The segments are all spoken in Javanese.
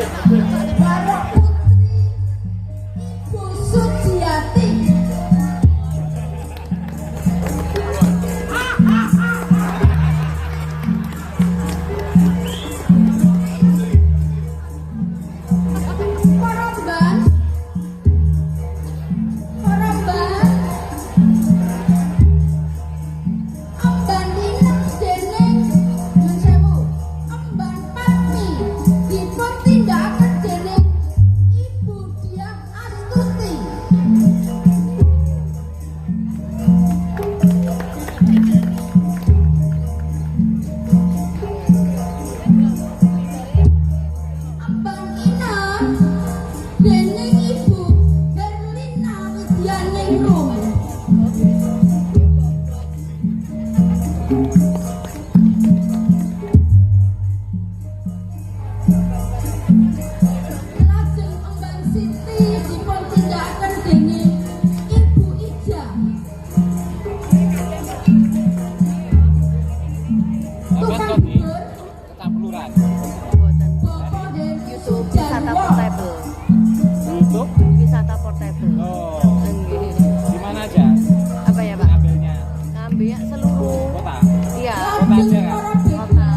Karo putri Ibu Sujiati. Wisata portable. Oh. Di mana aja? Apa ya, Pak? Ngambilnya? Ngambilnya seluruh Kota? iya, Kota aja kan? kota.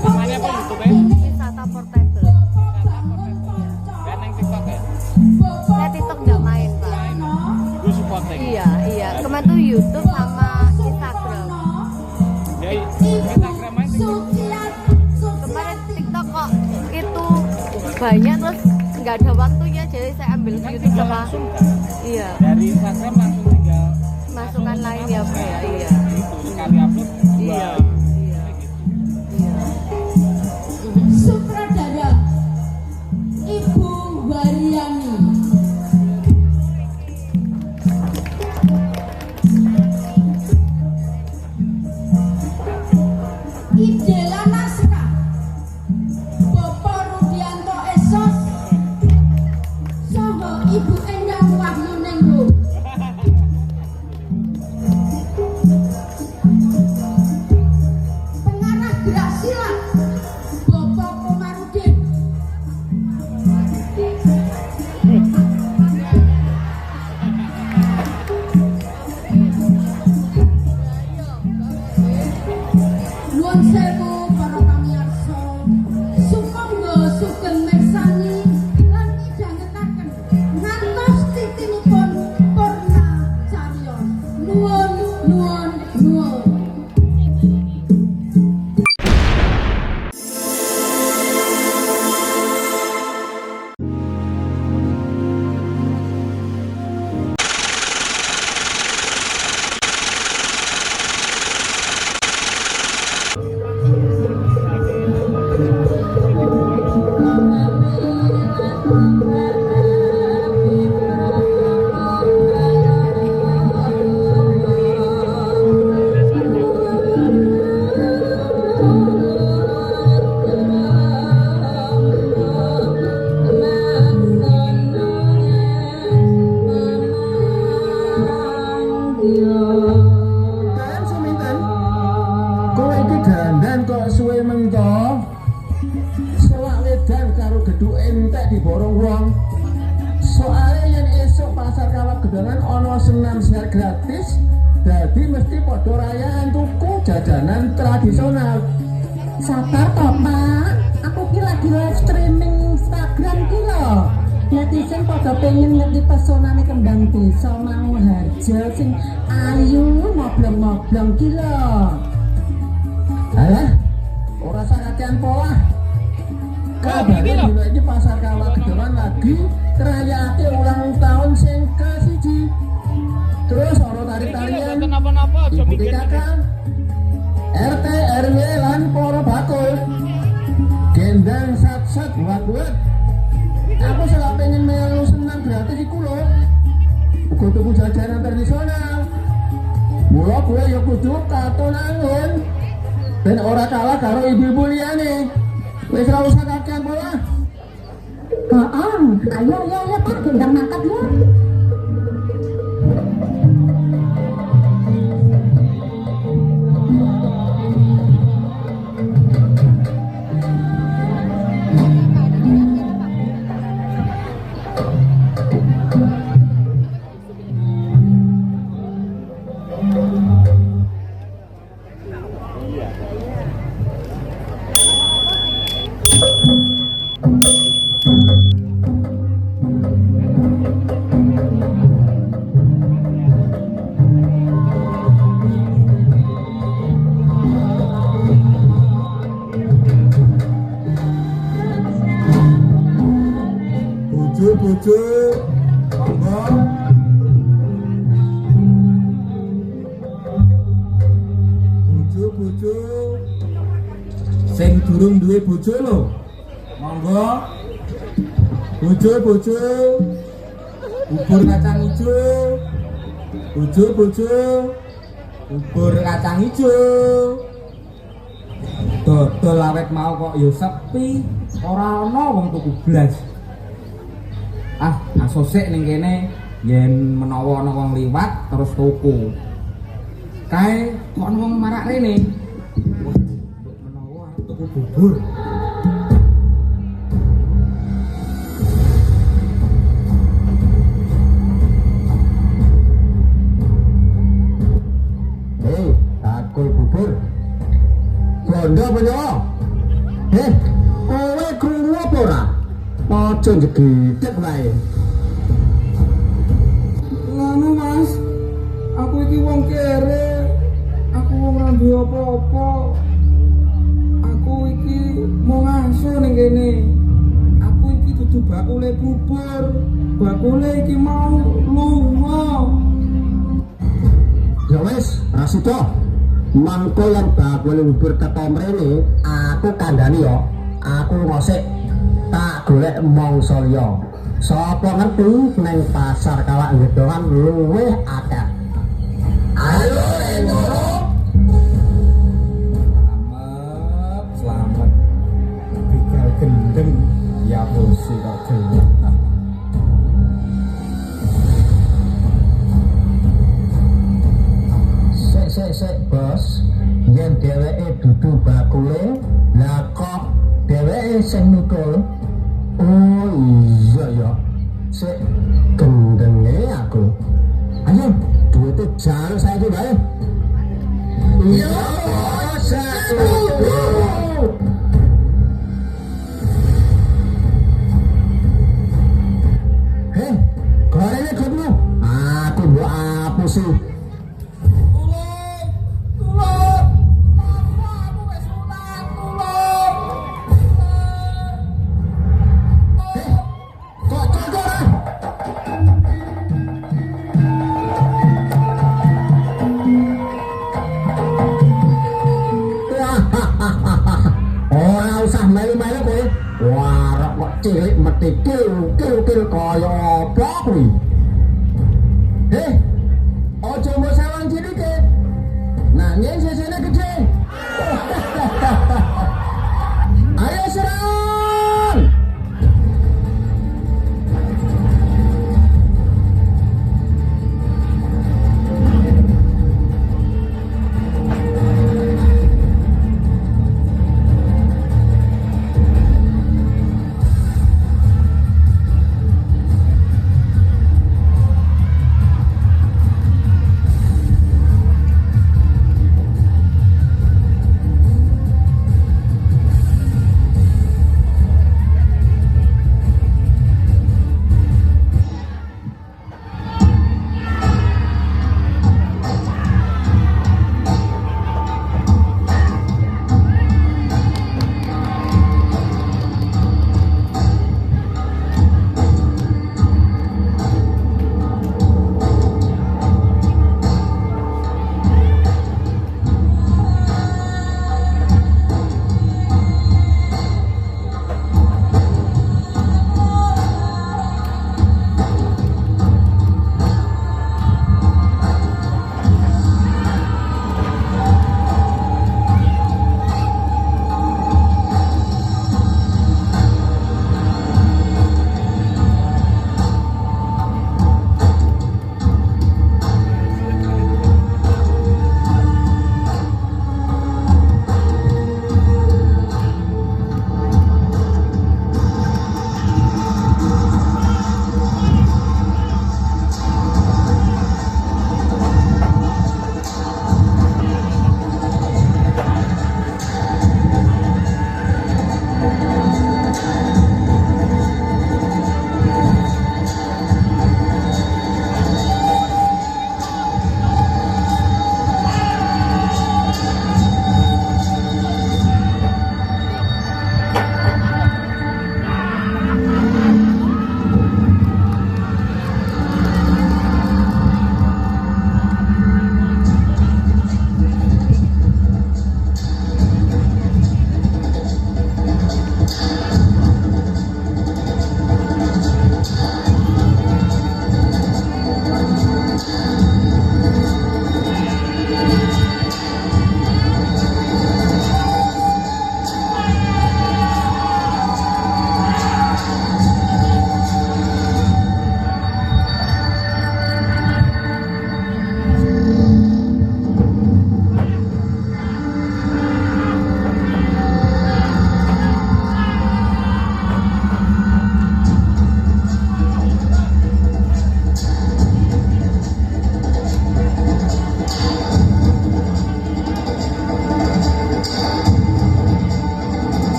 Namanya apa YouTube-nya? Wisata portable. Kan yang TikTok ya? Saya TikTok nggak main, Pak. Gue supporting. Iya. Kemarin tuh YouTube sama Instagram. Ya, Instagram main TikTok. Kemarin TikTok kok itu banyak terus nggak ada waktunya, jadi saya ambil Kan YouTube tinggal sama. langsung kan? Iya. Dari Instagram langsung tinggal Masukkan lain ya, Pak ya. Iya. Itu sekali upload dua. Iya. Iya. Sutradara Ibu Waryani. Ide lan naskah Bapak Rudianto Esos saha Ibu Endang Wahyuningrum. Pengarah gerak silat Bapak Komarudin. Nuwun sewu para pamirsa, sumangga sugeng mirsani lan midhangetaken ngantos titinipun purna cariyos. Nuwun. Kan seminten kowe iki dandan kok suwe mento selak wedan karo gedhu entek diborong wong. Soale yen esuk pasar Kawah Gedangan ana senam siar gratis, dadi mesti padha rayaan tuku jajanan tradisional. Sabar toh, Pak. Aku ki lagi live streaming Instagram ki lho. Netizen pada pengen ngerti pesonane kembang desa Manguharjo sing ayu moblong-moblong ki lho. Alah, ora sakakean pola. Kabar dina iki pasar Kawah Gedangan lagi ngrayakake ulang tahun sing ke-1. Terus ana tari-tarian, Kenapa-napa aja ibu mikir. kakak, RT, RW lan para bakul. Gendang sat-sat buat-buat. Aku selalu pengen melu senam gratis iku lho. Uga tuku jajanan tradisional. Mula gue ya kudu katon angun. Dan ora kalah karo ibu-ibu liyane. Wis ora usah kakean pola. Ayo Pak, gendang mangkat ya. bojo monggo bojo sing durung duwe bojo lho monggo bojo bubur kacang ijo bojo bubur kacang ijo dodol awet mau kok ya sepi ora ana wong tuku blas asosik ning kene yen menawa ana wong liwat terus tuku kae kok ana wong marak rene menawa arep tuku bubur takul bubur bondo apa nyawa kowe krungu apa ora aja njegedeg wae ngono mas aku iki wong kere aku wong ora duwe apa-apa aku iki mau ngaso ning kene aku iki dudu bakule bubur bakule iki mau lunga ya wis rasida mangko yang bakule bubur ketom rene aku kandhani yo aku ngosik tak golek mangsa liya sapa ngerti neng pasar kawak gedhoan luwih akeh ayo ngono selamat bigal gendeng ya bosi kok gelem sik bos yen dheweke dudu bakule lah kok dheweke sing mikul oh iya ya sik gendenge aku ayo duwite jan saiki bae iya bos gorengnya godmu aku mbok apusi ora usah melu-melu kowe warok kok cilik metikil kaya apa kuwi aja mbok sawang cilike nanging sesene gedhe ayo serang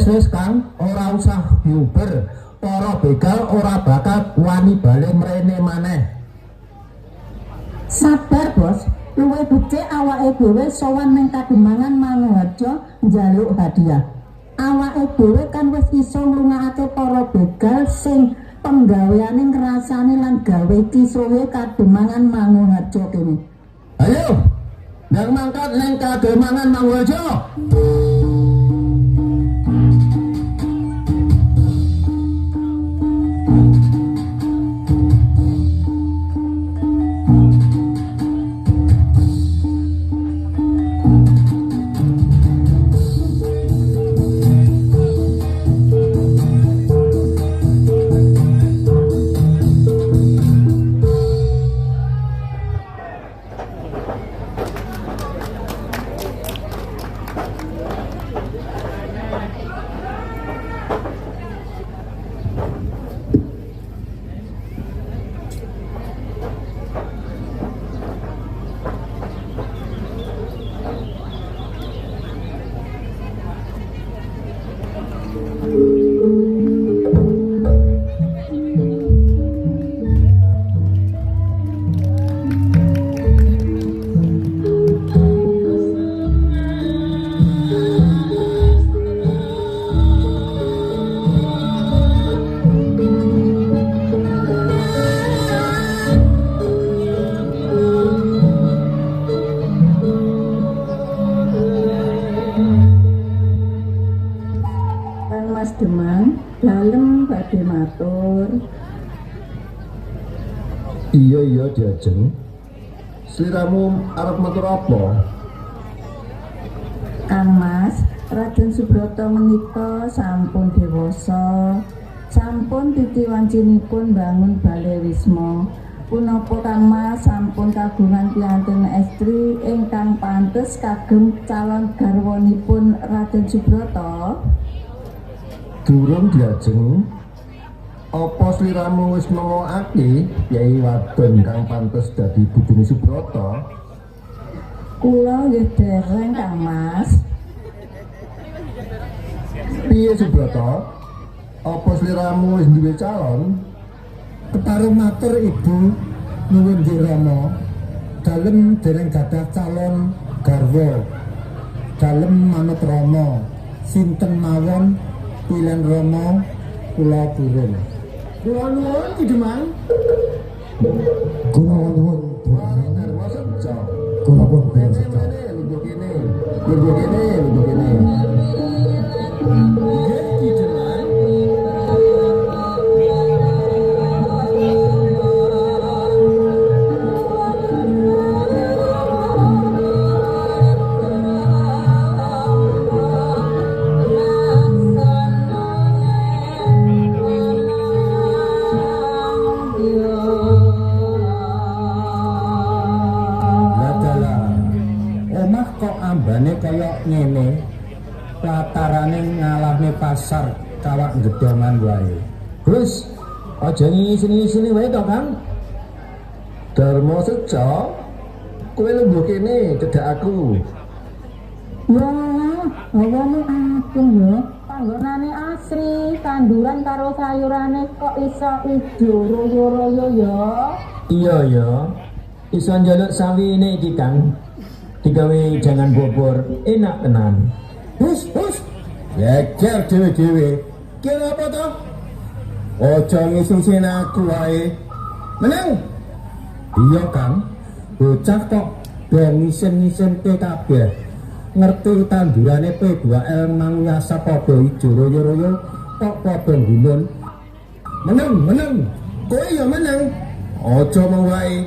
Wis Kang, ora usah diuber. Para begal ora bakal wani bali mrene maneh. Sabar bos, luwe becik awake dhewe sowan ning Kademangan Manguharjo njaluk hadiah. Awake dhewe kan wis iso nglungakake para begal sing penggaweane ngrasani lan gawe kisruhe Kademangan Manguharjo kene. Ayo, ndang mangkat ning Kademangan Manguharjo. Demang, dalem badhe matur. Iya Diajeng. Sliramu arep matur apa? Kang Mas, Raden Subroto menika sampun dewasa, sampun titi wancinipun bangun Balai Wisma. Punapa Kang Mas sampun kagungan piantun estri ingkang pantes kagem calon garwanipun Raden Subroto? Durung Diajeng. Apa sliramu wis nemokake Kyai wadon kang pantes dadi bojone Subroto? Kula nggih dereng Kang Mas. Piye Subroto? Apa sliramu wis duwe calon? Kepareng matur Ibu nuwun Nggih Rama. Dalem dereng gadah calon garwa. Dalem manut Rama. Sinten mawon pilihan Rama kula purun. Kula nuwun Ki Demang. Kula nuwun Garwa sejo. kula pun kula Kene sejo. lungguh kene. Lungguh kene, lungguh kene. Nggih Ki Demang. Omah kok ambane kaya ngene. Latarane ngalahne pasar kawak gedongan wae. Gus, aja ngisi-ngisi wae to, Kang. Darmo sejo. Kowe lungguh kene cedak aku. Wah, ngomong akeh ya. Panggonane asri, tanduran karo sayurane kok iso ijo royo-royo ya. Iya ya, iso njaluk sawine iki Kang. Digawe jangan bobor, enak tenan. Hus. Yeker dhewe-dhewe. Kira apa to? Aja ngisusin aku wae. Menang. Iya Kang, bocah kok ben ngisen-ngisen kabeh. Ngerti tandurane P2L mangyasa padha ijo royo-royo kok padha gumun. Menang. Kowe ya menang. Aja mau wae.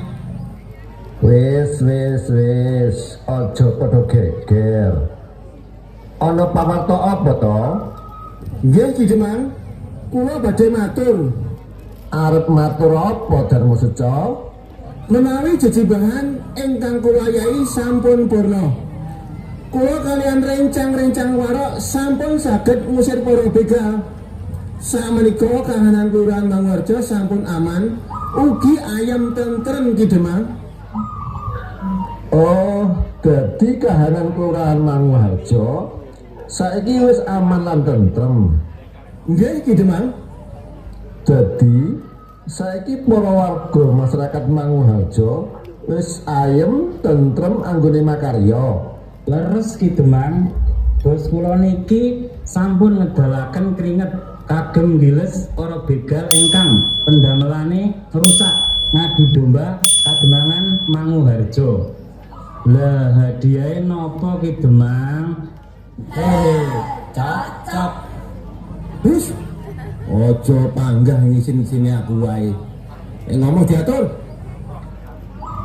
Wis. Aja padha geger. Ana pawarta apa to? Nggih Ki Demang, kula badhe matur. Arep matur apa Darmo Sejo? Menawi jejibahan ingkang kula yai sampun purna. Kula kalian rencang-rencang warok sampun saged ngusir para begal. Sakmenika kahanan Kelurahan Manguharjo sampun aman, ugi ayam tentrem Ki Demang. Oh, dadi kahanan Kelurahan Manguharjo saiki wis aman lan tentrem. Nggih Ki Demang. Jadi saiki para warga masyarakat Manguharjo wis ayem tentrem anggone makarya. Leres Ki Demang, bos kula niki sampun ngedalaken keringet kagem giles para begal ingkang pendamelane rusak ngadu domba Kademangan Manguharjo. Lah hadiahe napa Ki Demang? Cocok. Wis. Ojo panggah ngisin-sini aku wae. Ngomong diatur.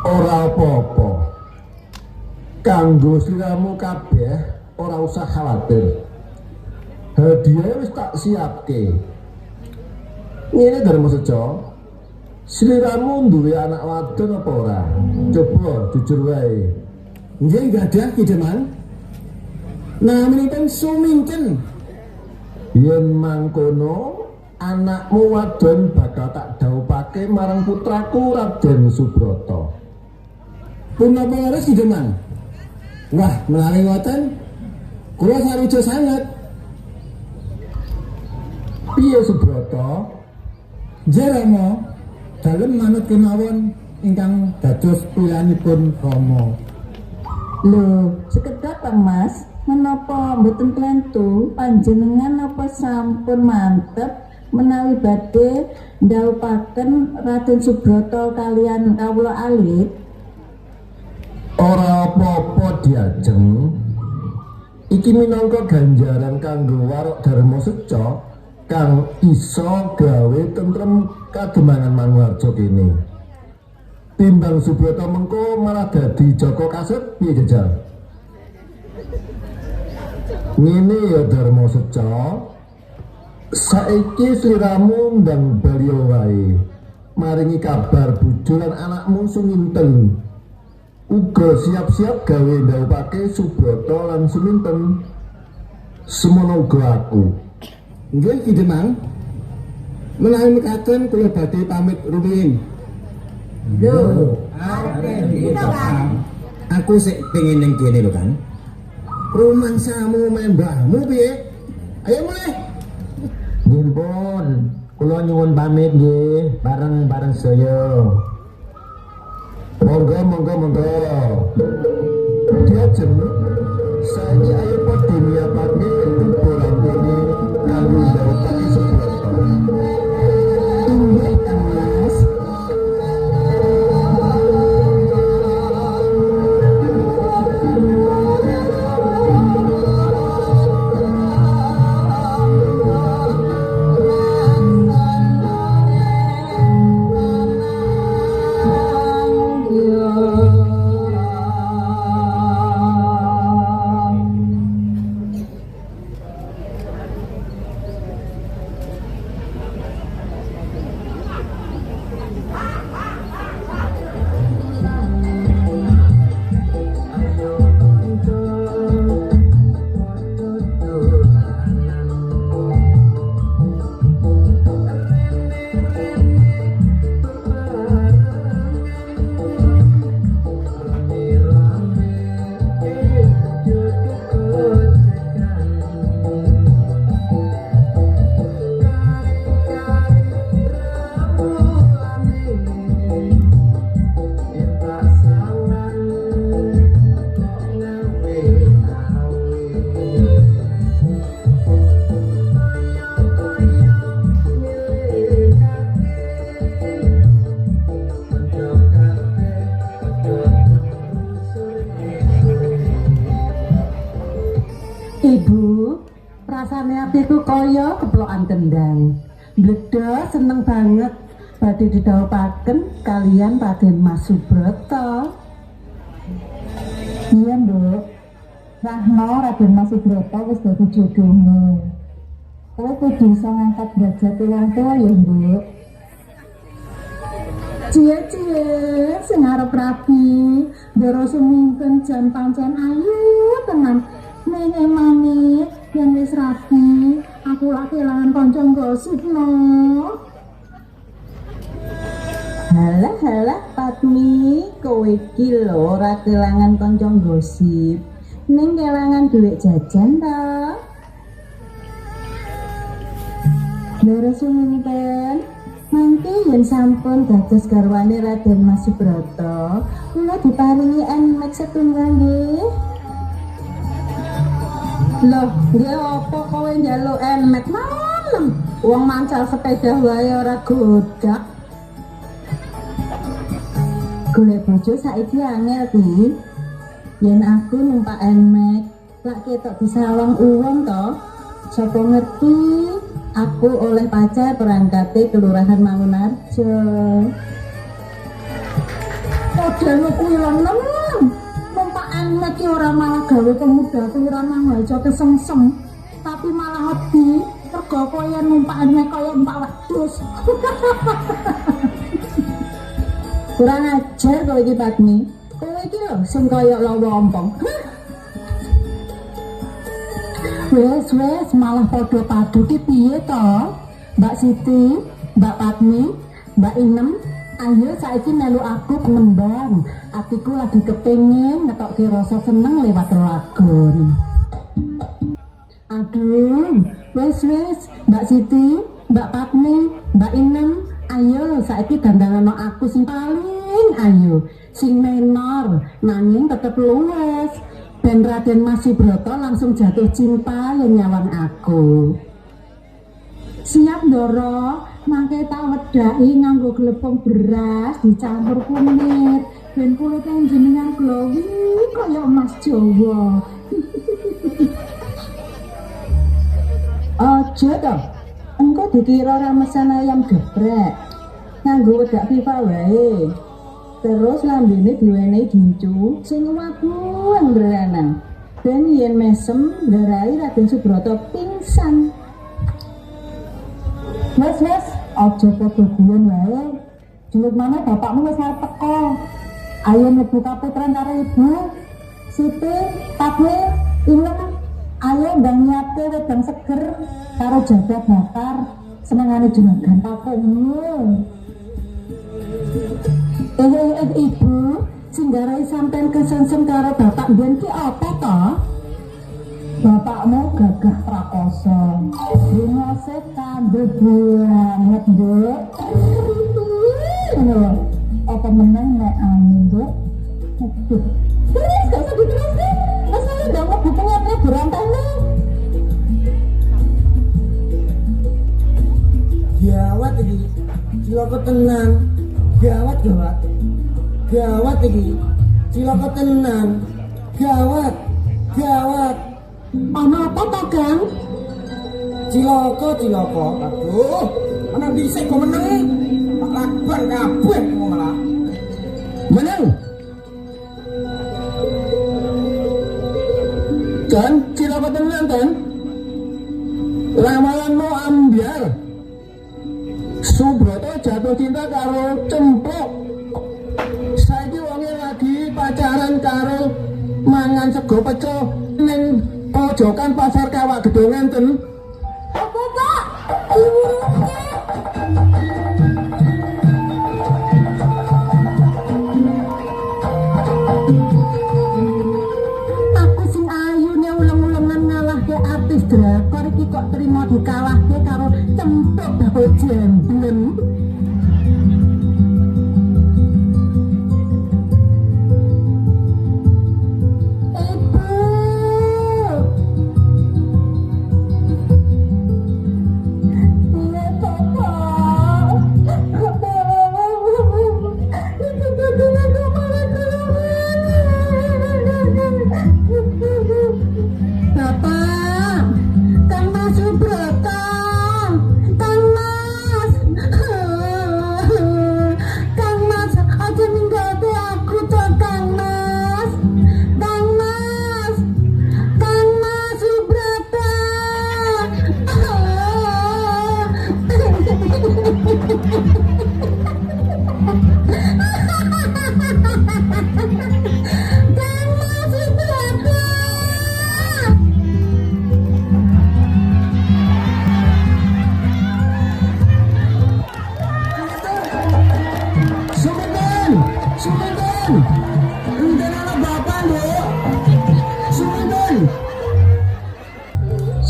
Ora apa-apa. Kanggo sliramu kabeh ora usah khawatir. Hadiah wis tak siapke. Ngene Darmo Sejo. Sliramu duwe anak wadon apa ora? Coba jujur wae. Nggih gadah Ki Demang. Naminipun suminten. Yen mangkono anakmu wadon bakal tak dhawuhake marang putraku Raden Subrata. Punapa leres Ki Demang? Wah, menawi ngoten kula sarujuk sanget. Piye Subrata? Jeremo dalem manut kemawon ingkang dados pilihanipun Rama. Lho, sekedap Bang Mas, menapa mboten klentu panjenengan apa sampun mantep menawi badhe ndhawuhaken Raden Subrata kalian kawula alit? Ora apa-apa diajeng. Iki minangka ganjaran kanggo Warok Darmo Sejo kang iso gawe tentrem Kademangan Manguharjo kene. Timbang Subrata mengko malah dadi Joko Kasut piye jajal? Ngene ya Darmo Sejo. Saiki sliramu ndang baliya wae. Maringi kabar bojo lan anakmu suminten. Uga siap-siap gawe ndhawuhake Subrata lan suminten. Semono uga aku. Nggih Ki Demang. Menawi mekaten kula badhe pamit rumiyin. Lho, arep kita Kang. Aku sik pengin ning kene lho Kang. Rumangsamu mbahmu piye? Ayo mulai. Nggih pun, kula nyuwun pamit nggih, bareng-bareng saya. Monggo. Diajeng. Saiki ayo padha nyiapake kuburan kene kanggo ndhawuhake Subrata. Inggih Kang Mas. Ibu, rasane atiku kaya keplokan kendang. Bledo seneng banget badhe didhawuhaken kalian Raden Mas Subrata. Iya, Nduk. Rahno Raden Mas Subrata wis dadi jodohmu. Kowe kudu iso ngangkat derajat wong tuwa ya, Nduk. Cie-cie, sing arep rapi, ndoro sumingken jan pancen ayu tenan. Ning emane yen wis rapi, aku lak kelangan kanca gosipno. Halah Patmi, kowe iki lho ora kelangan kanca gosip. Ning kelangan dhuwit jajan ta? Leres suminten mangke yen sampun dados garwane Raden Mas Subroto, kula diparingi enmek setunggal nggih. Loh, nggih apa kowe njaluk enmek malem? Wong mancal sepeda wae ora godak. Golek bojo saiki angel ti. Yen aku numpak enmek, lak ketok disawang uwong to. Sapa ngerti aku oleh pacar perangkate kelurahan Mangunarjo. Model kuwi leneng. Numpak enmek ki ora malah gawe pemuda kelurahan Mangunarjo kesengsem, tapi malah wedi mergo koyo numpak enmek koyo numpak wedhus. Kurang ajar kowe iki Patmi. Kowe iki lho sing koyo lawa ompong. Wes malah podo padu ki piye to? Mbak Siti, Mbak Patmi, Mbak Inem, ayo saiki melu aku pengembang. Atiku lagi kepengin ngetokke rasa seneng lewat lagun. Aduh, wes Mbak Siti, Mbak Patmi, Mbak Inem, ayo saiki dandangano aku sing paling ayu, sing menor, nanging tetep luwes. Ben Raden Mas Subroto langsung jatuh cinta yang nyawang aku. Siap Ndoro, mangke tak wedai nganggo glepung beras dicampur kunyit. Ben kulitnya jenengan glowing kaya emas Jawa. Ojo toh, engko dikira ramesan ayam geprek. Nganggo wedak pipa wae. Terus lambene diwenehi gincu sing wabuan beranang. Ben yen mesem ndarai Raden Subroto pingsan. Wes, aja padha guyon wae. Juluk mana bapakmu wis arep teko. Ayo mlebu kaputran karo ibu. Siti, Patmi, Inem, ayo ndang nyiapke wedang seger karo jagat bakar. Senengane juragan pakemu. Ibu, singgarai sampean kesengsem karo bapak mbiyen ki apa to? Bapakmu gagah prakoso. Dinose kandhe banget, Nduk. Lho, apa meneng nek anu, Nduk? Aduh. Terus gak usah diterusin. Asal ndang mlebu pengatnya berantane. Gawat iki. Cilaka tenan. Gawat iki. Cilaka tenan. Gawat. Ana apa to, Gang? Cilaka. Aduh, ana dhisik kok meneng. Tak lakban kabeh kok malah. Meneng. Kan cilaka tenan kan? Ramalanmu ambyar. Subroto jatuh cinta karo Cempuk. Saiki wonge lagi pacaran karo mangan sego pecel ning pojokan pasar Kawak Gedhe ngenten. Apa, Pak? Aku sing ayune uleng-ulengan ngalahke artis drakor iki kok trimo dikalahke karo Cempuk bakul jemblen.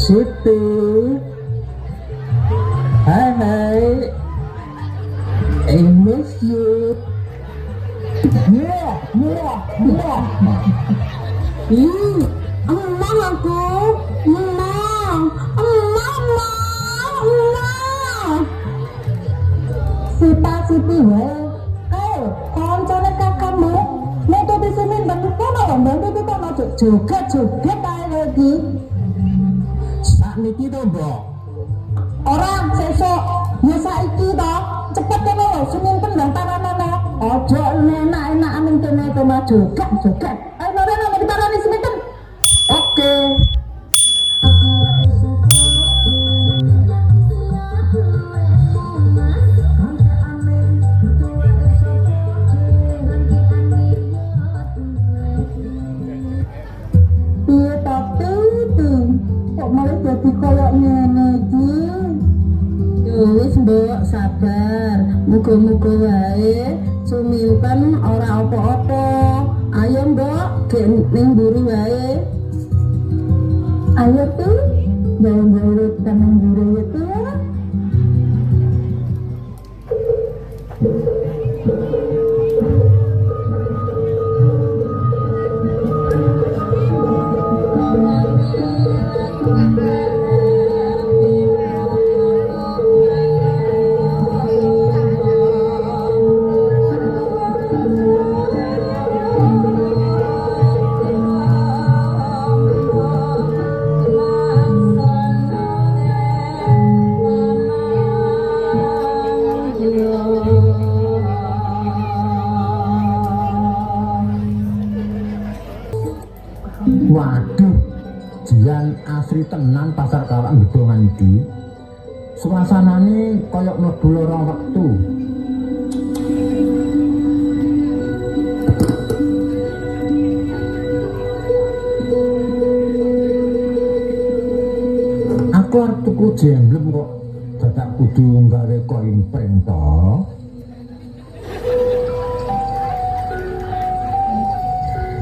Siti, Emang aku, emang. Sita-siti wae. Koncone kakakmu, metu di sini bantu kono lho, bantu kita mau joget-joget ae lagi. Sakniki to, Mbok. Orang sesuk, ya saiki to, cepet kono lho, senin pendaftaran ana. Ojo enak-enakan ning kene to mah joget-joget. Ayo rene kita rani senin. Oke. Piye to Titi? Kok malah dadi koyo ngene iki? Yo wis mbok sabar. Muga-muga wae suminten ora apa-apa. Ayo mbok gek ning mburi wae. Ayo tuh, bawa-bawa temen mburi itu ya. Waduh, jian asri tenan pasar Kawak Gedongan iki. Suasanane koyok mlebu lorong wektu. Aku arep tuku jemblem kok dadak kudu nggawe koin pring to.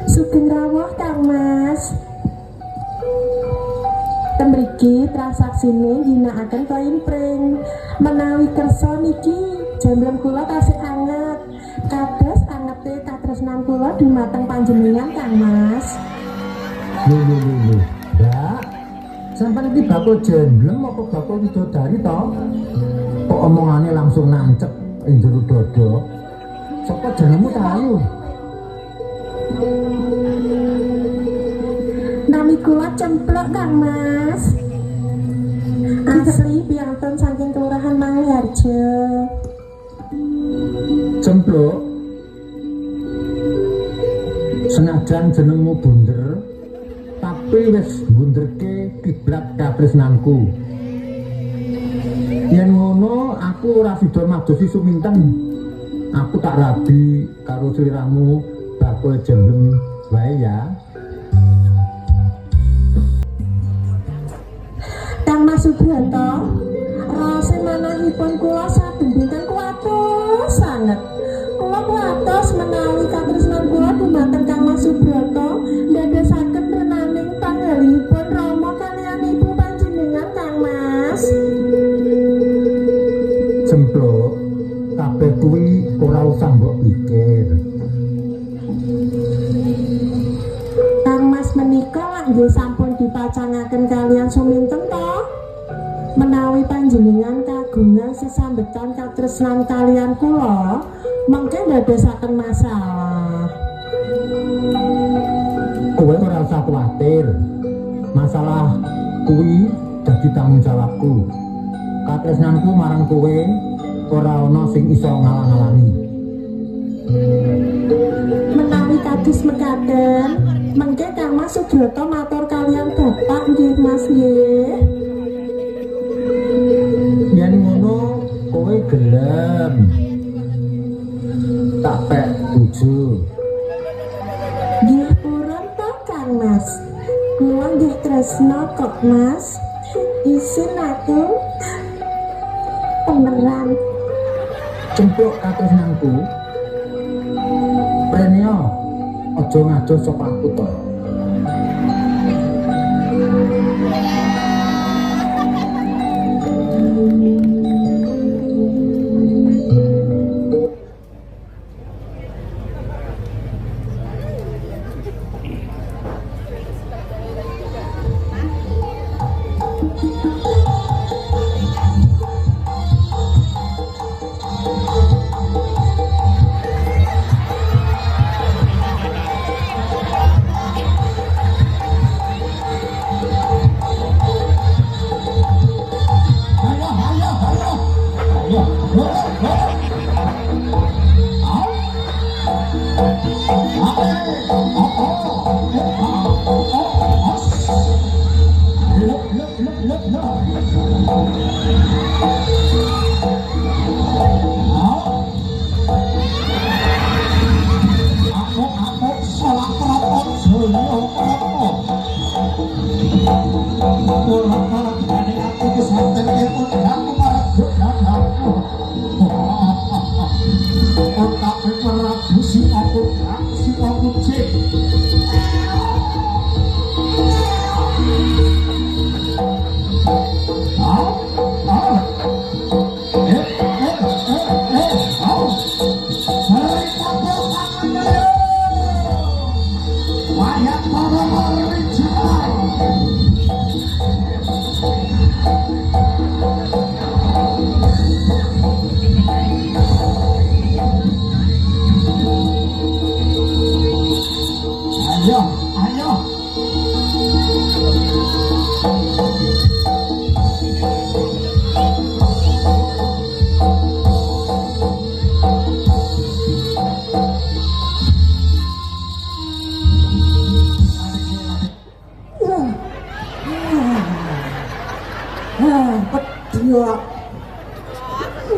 Sugeng rawuh Kang Mas. Tembriki transaksine ginakaken koin pring. Menawi kersa niki jemblem kula tasih anget. Kados angete katresnan kula dumateng panjenengan Kang Mas. Lho. Ya. Sampeyan iki bakul jemblem apa bakul widodari to? Kok omongane langsung nancep ing jero dada. Sapa jenengmu ta ayu? Nami kula Cemplok Kang Mas. Asli piantun saking Kelurahan Mangliharjo. Cemplok. Senajan jenengmu bunder, tapi wis bunderke kiblat katresnanku. Yen ngono aku ora sida madosi suminten. Aku tak rabi karo sliramu bakul jemblem wae ya. Kang Mas Subianto, rasa manahipun kula saben dinten kuatos sanget. Kula kuatos menawi katresnan kula dumateng Kang Mas Subianto ndadosaken renaning panggalihipun Rama kaliyan ibu panjenengan Kang Mas. Cemplok, kabeh kuwi ora usah mbok pikir. Kang Mas menika nggih sampun dipacangaken kalian suminten to? Menawi panjenengan kagungan sesambetan katresnan kalian kula, mengke ndadosaken masalah. Kowe ora usah kuwatir. Masalah kuwi dadi tanggung jawabku. Katresnanku marang kowe ora ana sing iso ngalang-alangi. Menawi kados mekaten, mengke Kang Mas Sugiyoto matur kalian Bapak nggih Mas nggih. Yen ngono kowe gelem tak pek tuju. Nggih purun to Kang Mas. Kula nggih tresna kok Mas. Isin aku beneran. Cemplok katresnanku. Preneo aja ngajo saka aku to. Pedot.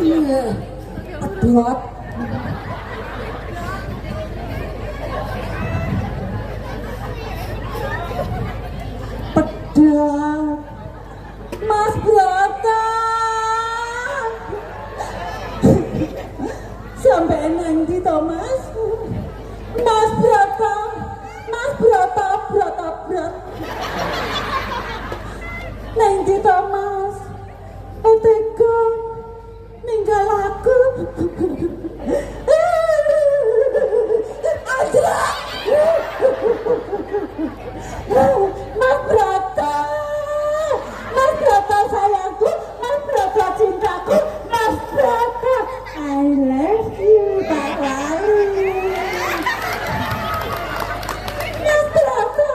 Iya, pedot. Pedot. Mas Brata. Sampai nanti toh Mas. Mas Brata. Mas Brata, Brata, Brata. Nanti toh Mas. Tega ninggal aku. Aja. Mas Brata. Mas Brata sayangku, Mas Brata cintaku, Mas Brata I love you tak lali. Mas Brata.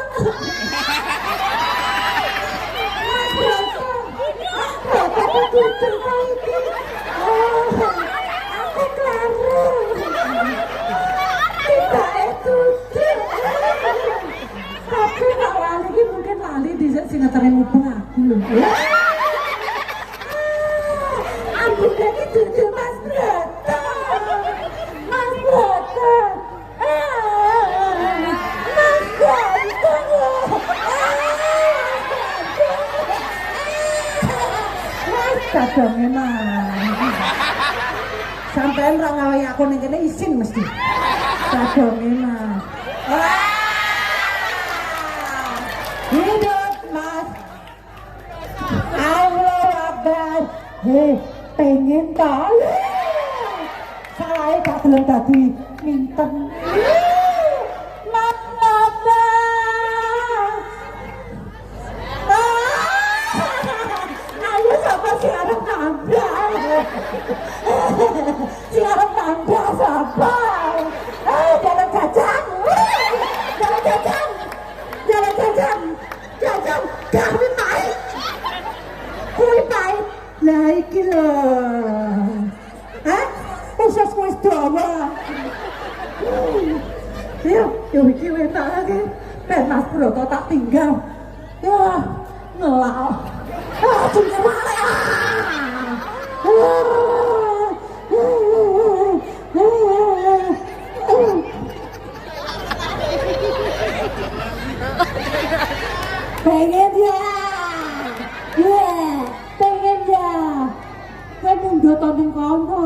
Mas Brata. Aku Clara. Kita itu. Tapi nak lali mungkin lali di sinetron mubeng aku loh. Ampun dari itu Mas Brata. Mas Brata. Mas Brata. Kadangnya mah sampean ra ngawe aku ning kene isin mesti kadangnya mah hidup Mas Allah Akbar pengen kali salah gak gelem dadi minten Mas Brata. Si Arab nambah, si Arab nambah siapa? Jalan jajan, jalan jajan, jalan jajan, jajan, kami pahit, kue pahit, lah iki loh, khusus kue dawa, yuk iki enak lagi, ben Mas Brata tak tinggal, ya ngelak. Punya mana? Pengen ya, pengen ya. Kan udah tonton kono,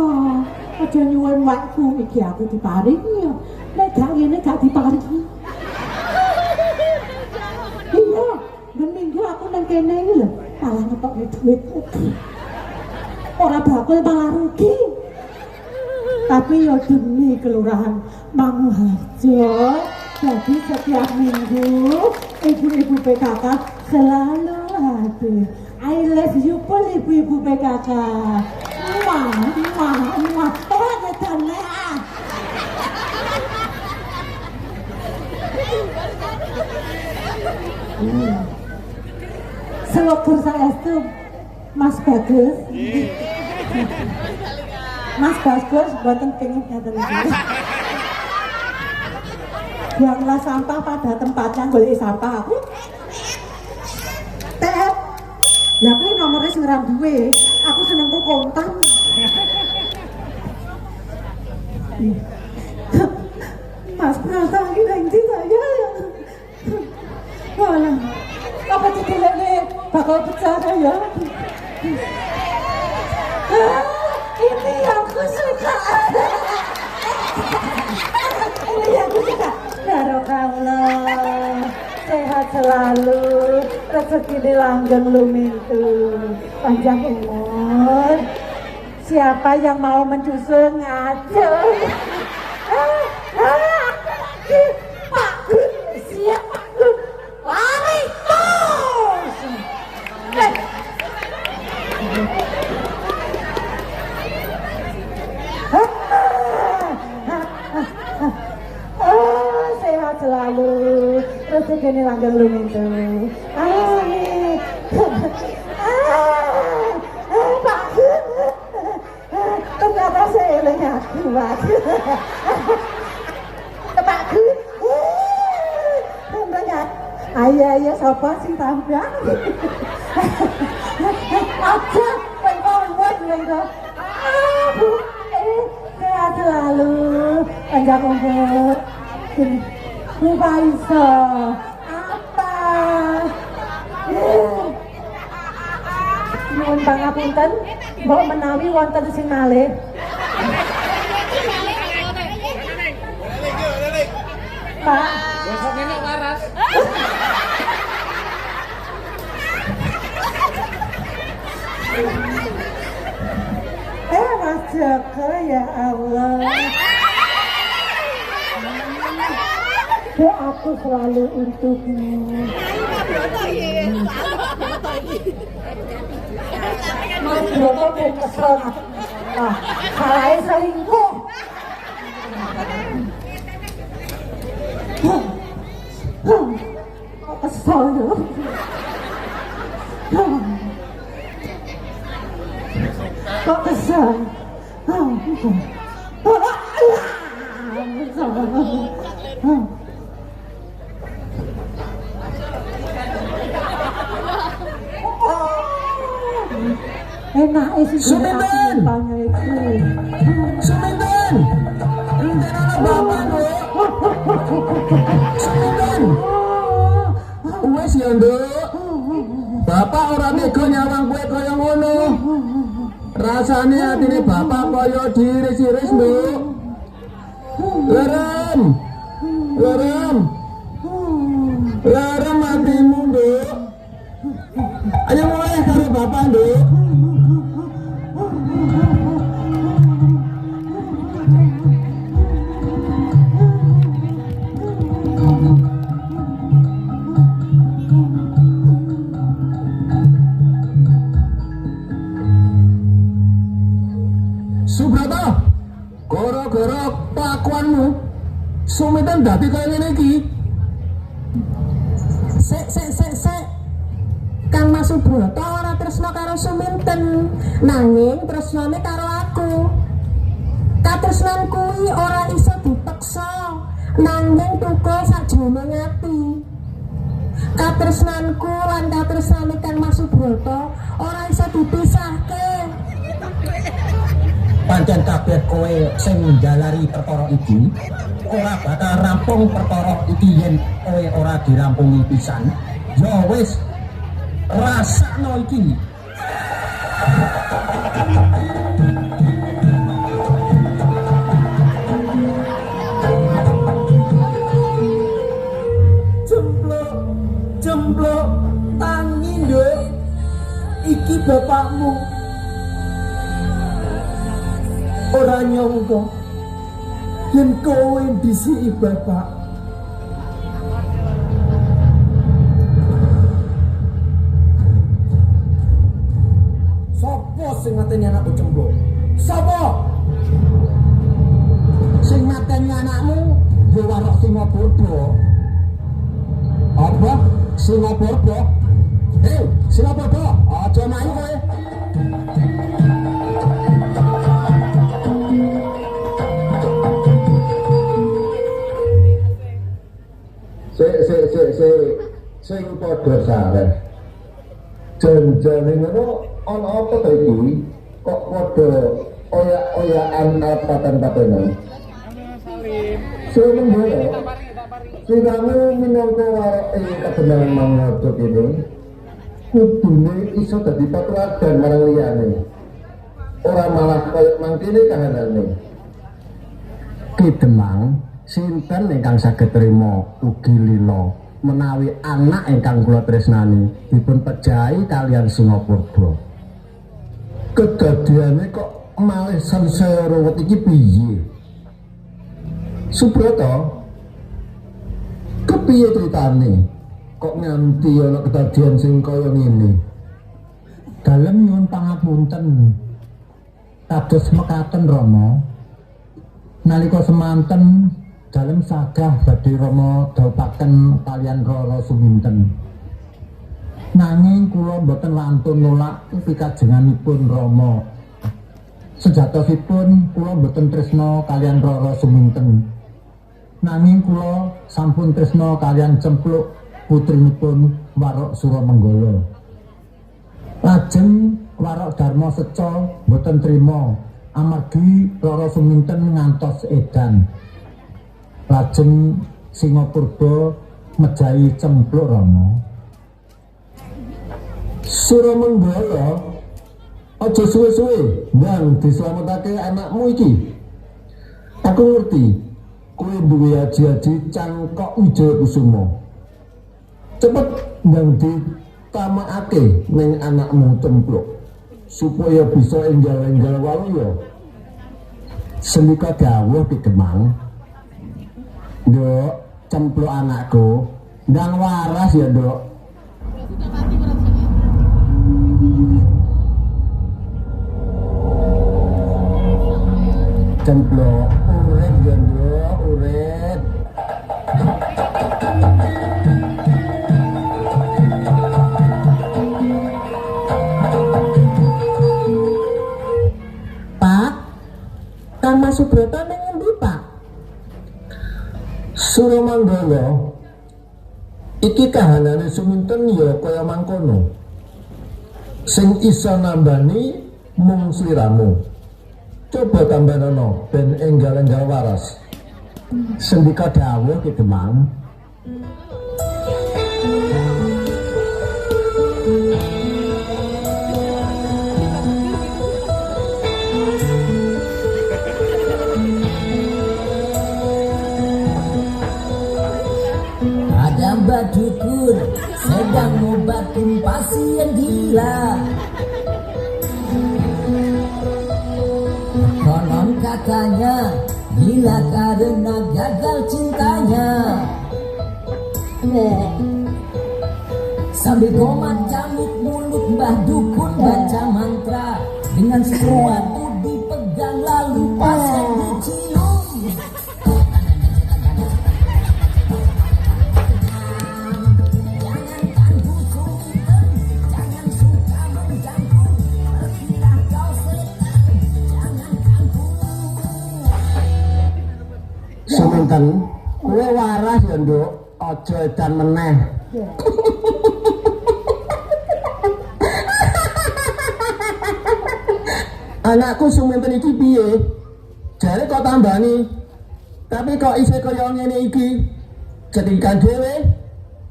aja nyuwun waktu iki aku diparingi ya. Nek gak ngene gak diparingi. Iya, ben minggu aku nang kene iki lho. Malah ngetoknya duit orang bakul malah rugi tapi ya demi kelurahan Manguharjo jadi setiap minggu ibu-ibu PKK selalu hadir. I love you pun ibu-ibu PKK. Muah, muah, muah. Ngedane ah. Selok bursa es tuh Mas Bagus. Mas Basbos buatan pingin ngeten iki. Buanglah sampah pada tempatnya golek sampah. Tet. Lah kuwi nomere sing ora duwe. Aku senengku kontan. Mas Prata iki nanti saya. Wala. Apa titulane bakal pecah ya? Ini aku suka. Ini aku suka. Barokahullah, sehat selalu, rezeki langgeng lumintu, panjang umur. Siapa yang mau menyusul ngaco? Pak Gun, siapa Gun? Lari terus. Sehat selalu, rezeki langgeng lumintu. Amin. Pak Gun, ternyata saya eling aku, Pak. Pak Gun, banyak. Ayo sapa sing tambah? Aja, pengen lenggo. Bu, sehat selalu, panjang umur. Mbak Isa, apa? Nuwun pangapunten, mbok menawi wonten sing malih. Pak, Besok ini waras. Mas Joko, ya Allah. Doaku selalu untukmu. Mas Joko yang kesel. Salahnya selingkuh. Kok kesel ya? Kok kesel? Enak sih Suminten! Suminten! Enten ana bapak lho. Suminten! Wes ya, Nduk. Bapak ora tega nyawang kowe kaya ngono. Rasane atine bapak kaya diiris-iris, Nduk. Lerem. Lerem. Lerem atimu, Nduk. Ayo mulai karo bapak, Nduk. Subrata, gara-gara kelakuanmu, Suminten dadi kaya ngene iki. Sek. Kang Mas Subrata ora tresna karo Suminten, nanging tresnane karo aku. Katresnan kuwi ora iso dipeksa, nanging tukul sajroning ati. Katresnanku lan katresnane Kang Mas Subrata ora iso dipisahke. Pancen kabeh kowe sing njalari perkara iki ora bakal rampung perkara iki yen kowe ora dirampungi pisan. Ya wis rasakno iki. Jemplok tangi, Nduk. Iki bapakmu. Ora nyangka yen kowe disiki bapak. Sopo sing mateni anakku Cemplok? Sopo? Sing mateni anakmu ya warok singa bodo. Apa? Singa bodo? Hei, singa bodo, aja mayu kowe. padha sareh. Janjane ngono ana apa ta iki? Kok padha oyak-oyakan paten-patenan. Salim boleh. Siramu minangka warake kabenaran mangodok ini kudune iso dadi patuladan marang liyane. Ora malah kaya mangkene kahanane. Ki Demang, sinten ingkang saged trima ugi lila menawi anak ingkang kula tresnani dipun pejahi kalian Singapura. Kedadiane kok malih sansaya ruwet iki piye? Subrata, kepiye ceritane? Kok nganti ana kedadian sing kaya ngene? Dalem nyuwun pangapunten. Kados mekaten Rama. Nalika semanten dalem sagah badhe Rama dhaupaken kalian Rara Suminten. Nanging kula boten wantun nolak pikajenganipun Rama. Sejatosipun kula boten tresna kalian Rara Suminten. Nanging kula sampun tresna kalian Cempluk putrinipun Warok Suramenggala. Lajeng Warok Darma Seca boten trima amargi Rara Suminten ngantos edan. Lajeng Singapura mejahi Cempluk Rama. Suramenggala, aja suwe-suwe ndang dislametake anakmu iki. Aku ngerti kowe duwe aji-aji Cangkok Wijaya Kusuma. Cepet ndang ditamakake ning anakmu Cempluk supaya bisa enggal-enggal waluya. Sendika dawuh Ki Demang. Nduk, Cempluk anakku, ndang waras ya, Nduk. Cempluk, urip ya, Nduk, urip. Pak, Kang Mas Subrata ning endi, Pak? Suramenggala, iki kahanane Suminten ya kaya mangkono. Sing iso nambani mung sliramu. Coba tambahno ben enggal-enggal waras. Sendika dawuh Ki Demang. Ada Mbak Dukun sedang ngobatin pasien gila. Konon katanya gila karena gagal cintanya. Sambil komat camuk mulut Mbah Dukun baca mantra, dengan sesuatu dipegang lalu pasien dicium. Suminten, kowe waras ya, Nduk. Aja edan meneh. Anakku Suminten iki piye? Jare kok tambani. Tapi kok isih kaya ngene iki? Jadikan dhewe.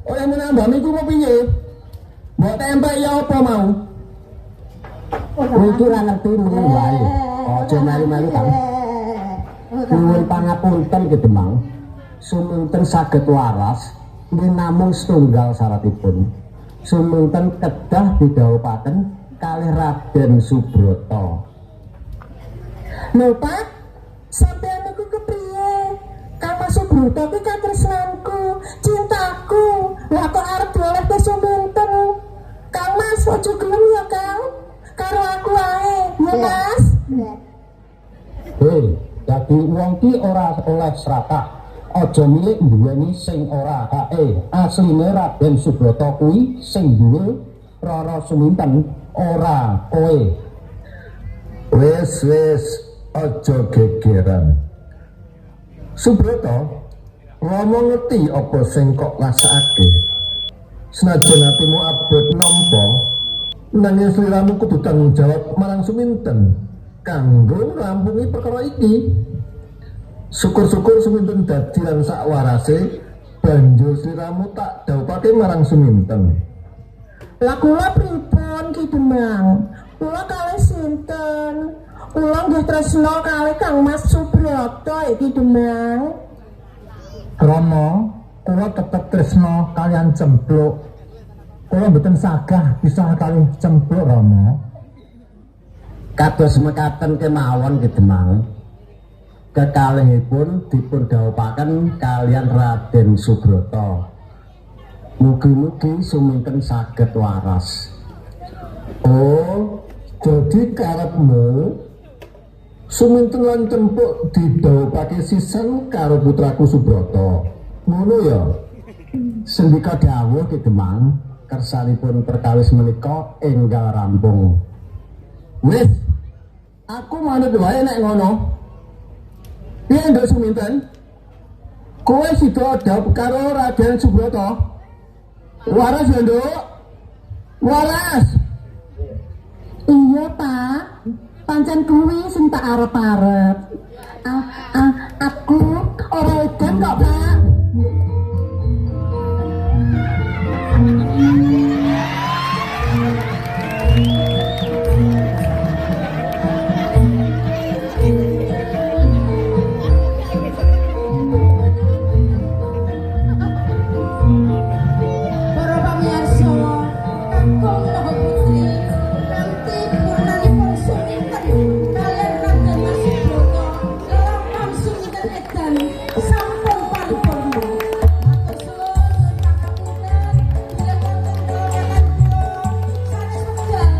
Oleh menambani ku mau piye? Mbok tempel ya apa mau? Kowe iki ora ngerti menen wae. Aja melu-melu Kang. Nuwun pangapunten Ki Demang. Suminten saged waras ing namung setunggal syaratipun. Suminten kedah didhawuhaken kalih Raden Subrata. Lho, Pak, sampeyan niku kepriye? Kang Mas Subrata kuwi katresnanku, cintaku. Lah kok arep doleh ke Suminten? Kang Mas, aja gelem ya, Kang. Karo aku wae, ya, Mas. Hei, dadi wong ki ora oleh srakah. Aja milik duweni sing ora kae. Asline Raden Subrata kuwi sing duwe Rara Suminten, ora kowe. Wis, aja gegeran. Subrata, ngomong ngerti apa sing kok rasake. Senajan atimu abot nampa, nanging sliramu kudu tanggung jawab marang Suminten kanggo ngrampungi perkara iki. Syukur-syukur Suminten dadi lan sakwarase, banjur sliramu tak dhawuhake marang Suminten. Lah kula pripun Ki Demang? Kula kalih sinten? Kula nggih tresna kalih Kang Mas Subroto iki Demang. Rama, kula tetep tresna kalian Cempluk. Kula mboten sagah bisa kalih Cempluk Rama. Kados mekaten kemawon Ki Demang. Kekalihipun dipun dhawuhaken kalian Raden Subroto. Mugi-mugi Suminten saged waras. Oh, jadi karepmu Suminten lan Cempuk didhawuhake sisan karo putraku Subroto. Ngono ya. Sendika dawuh Ki Demang, kersanipun perkawis menika enggal rampung. Wis, aku manut wae nek ngono. Piye Nduk Suminten? Kowe sida dhawuh karo Raden Subroto? Waras ya Nduk? Waras. Iya Pak, pancen kuwi sing tak arep-arep. Aku ora edan kok Pak. Para pamirsa, Kakung Mahaputri kanthi purnanipun Suminten kaliyan Raden Mas Subroto lelampahan Suminten edan sampun paripurna. Matur suwun pangapunten bilih wonten kelemahan kula sanes wekdal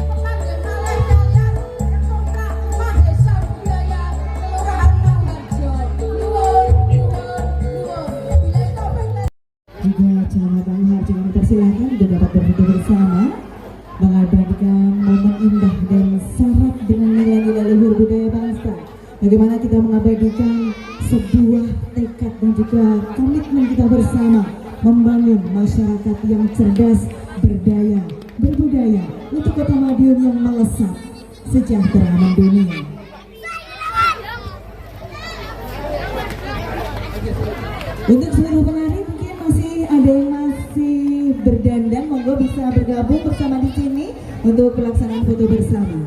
pemanggen malih kaliyan Ketumrak Mahesa Budaya Kelurahan Mangharjo. Nuwun. Bilih topeng Juga Kecamatan Harjo kami persilakan juga dapat berfoto bersama mengabadikan momen indah dan syarat dengan nilai-nilai luhur budaya bangsa. Bagaimana kita mengabadikan sebuah tekad dan juga komitmen kita bersama membangun masyarakat yang cerdas, berdaya, berbudaya untuk kota Madiun yang melesat, sejahtera mendunia. Untuk seluruh penari mungkin masih ada yang masih berdandan, monggo bisa bergabung bersama di sini untuk pelaksanaan foto bersama.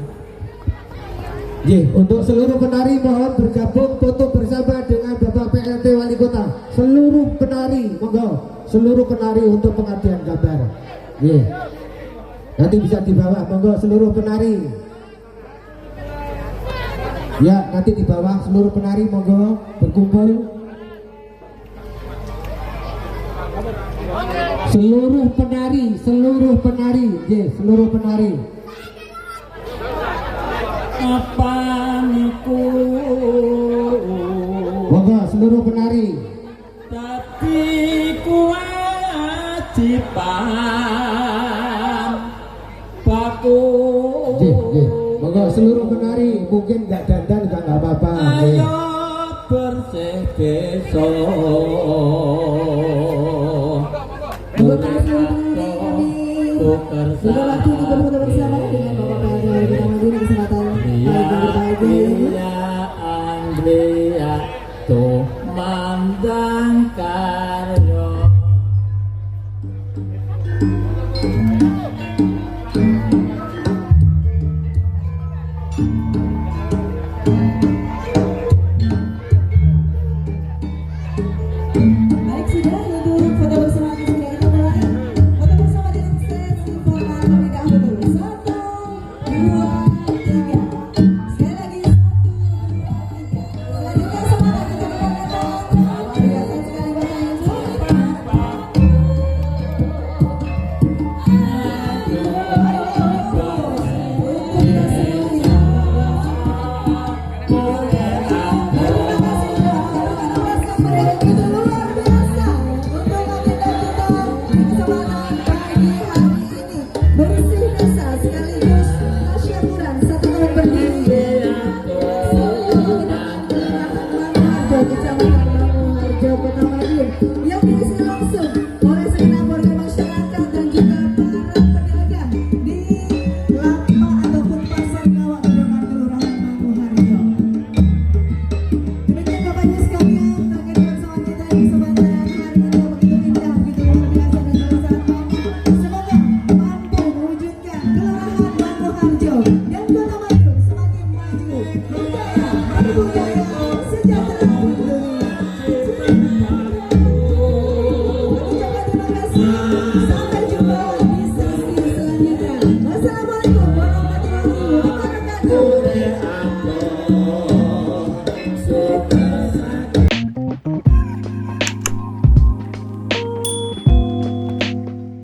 Untuk seluruh penari mohon bergabung foto bersama dengan Bapak PLT Wali Kota. Seluruh penari, monggo. Seluruh penari untuk pengabdian gambar. Nanti bisa di bawah, monggo seluruh penari. Ya, nanti di bawah seluruh penari monggo berkumpul. Seluruh penari, seluruh penari. Apa niku Monggo seluruh penari. tapi kewajiban baku Monggo seluruh penari, mungkin nggak dandan juga nggak apa-apa. ayo bersih besok Sudah waktu untuk berfoto bersama dengan Bapak PLT Wali Kota Madiun di kesempatan paling berbahagia ini. Anglia tuh mandang karyo. Baik, sudah untuk foto bersama segera kita mulai. Foto bersama dengan sesi formal terlebih dahulu. 1, 2, 3. Sekali lagi 1, 2, 3. Selanjutnya semangat kita berangkat. Luar biasa sekali Bapak Ibu. Untuk kita semuanya. Putra